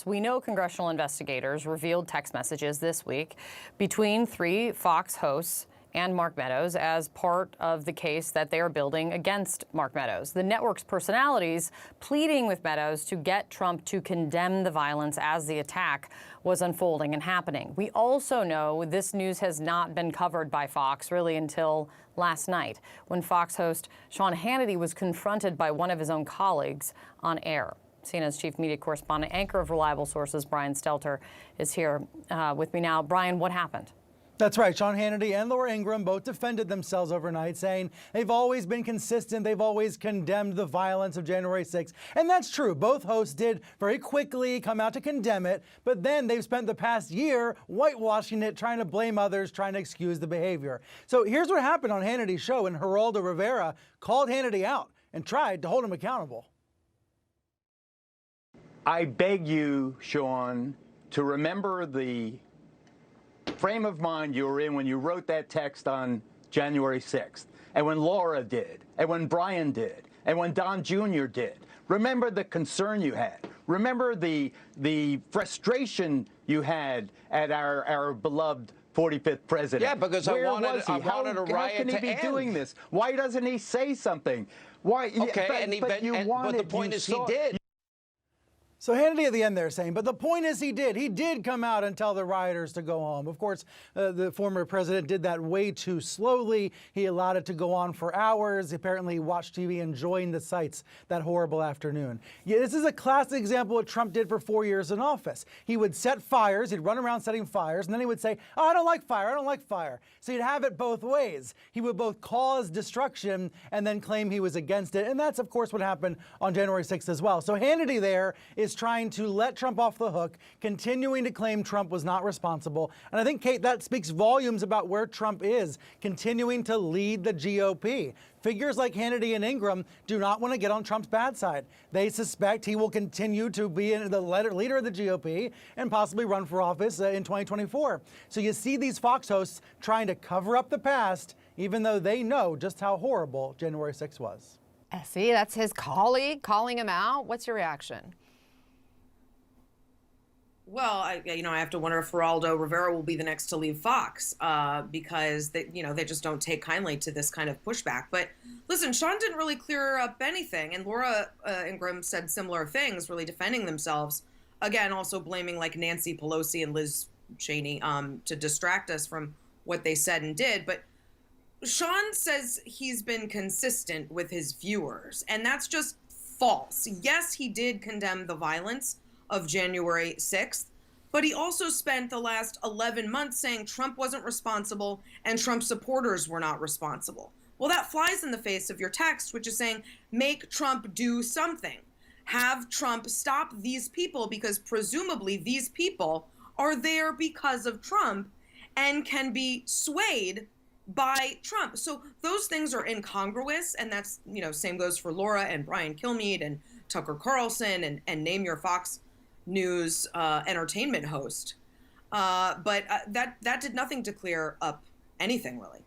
We know congressional investigators revealed text messages this week between 3 Fox hosts and Mark Meadows as part of the case that they are building against Mark Meadows. The network's personalities pleading with Meadows to get Trump to condemn the violence as the attack was unfolding and happening. We also know this news has not been covered by Fox really until last night, when Fox host Sean Hannity was confronted by one of his own colleagues on air. CNN's chief media correspondent, anchor of Reliable Sources, Brian Stelter, is here with me now. Brian, what happened? That's right. Sean Hannity and Laura Ingraham both defended themselves overnight, saying they've always been consistent. They've always condemned the violence of January 6th. And that's true. Both hosts did very quickly come out to condemn it. But then they've spent the past year whitewashing it, trying to blame others, trying to excuse the behavior. So here's what happened on Hannity's show, and Geraldo River called Hannity out and tried to hold him accountable. I beg you, Sean, to remember the frame of mind you were in when you wrote that text on January 6th, and when Laura did, and when Brian did, and when Don Jr. did. Remember the concern you had. Remember the frustration you had at our beloved 45th president. Yeah, because I wanted a riot to end. How can he be doing this? Why doesn't he say something? Why? Okay, but the point is he did. So Hannity at the end there saying, but the point is he did. He did come out and tell the rioters to go home. Of course, the former president did that way too slowly. He allowed it to go on for hours. Apparently he watched TV enjoying the sights that horrible afternoon. Yeah, this is a classic example of what Trump did for 4 years in office. He would set fires. He'd run around setting fires. And then he would say, oh, I don't like fire. I don't like fire. So he'd have it both ways. He would both cause destruction and then claim he was against it. And that's, of course, what happened on January 6th as well. So Hannity there is trying to let Trump off the hook, continuing to claim Trump was not responsible. And I think, Kate, that speaks volumes about where Trump is, continuing to lead the GOP. Figures like Hannity and Ingraham do not want to get on Trump's bad side. They suspect he will continue to be the leader of the GOP and possibly run for office in 2024. So you see these Fox hosts trying to cover up the past, even though they know just how horrible January 6th was. See, that's his colleague calling him out. What's your reaction? Well, I have to wonder if Geraldo River will be the next to leave Fox because they just don't take kindly to this kind of pushback. But listen, Sean didn't really clear up anything, and Laura Ingraham said similar things, really defending themselves. Again, also blaming like Nancy Pelosi and Liz Cheney to distract us from what they said and did. But Sean says he's been consistent with his viewers, and that's just false. Yes, he did condemn the violence of January 6th, but he also spent the last 11 months saying Trump wasn't responsible and Trump supporters were not responsible. Well, that flies in the face of your text, which is saying make Trump do something. Have Trump stop these people because presumably these people are there because of Trump and can be swayed by Trump. So those things are incongruous, and that's, same goes for Laura and Brian Kilmeade and Tucker Carlson and name your Fox News entertainment host. But that did nothing to clear up anything, really.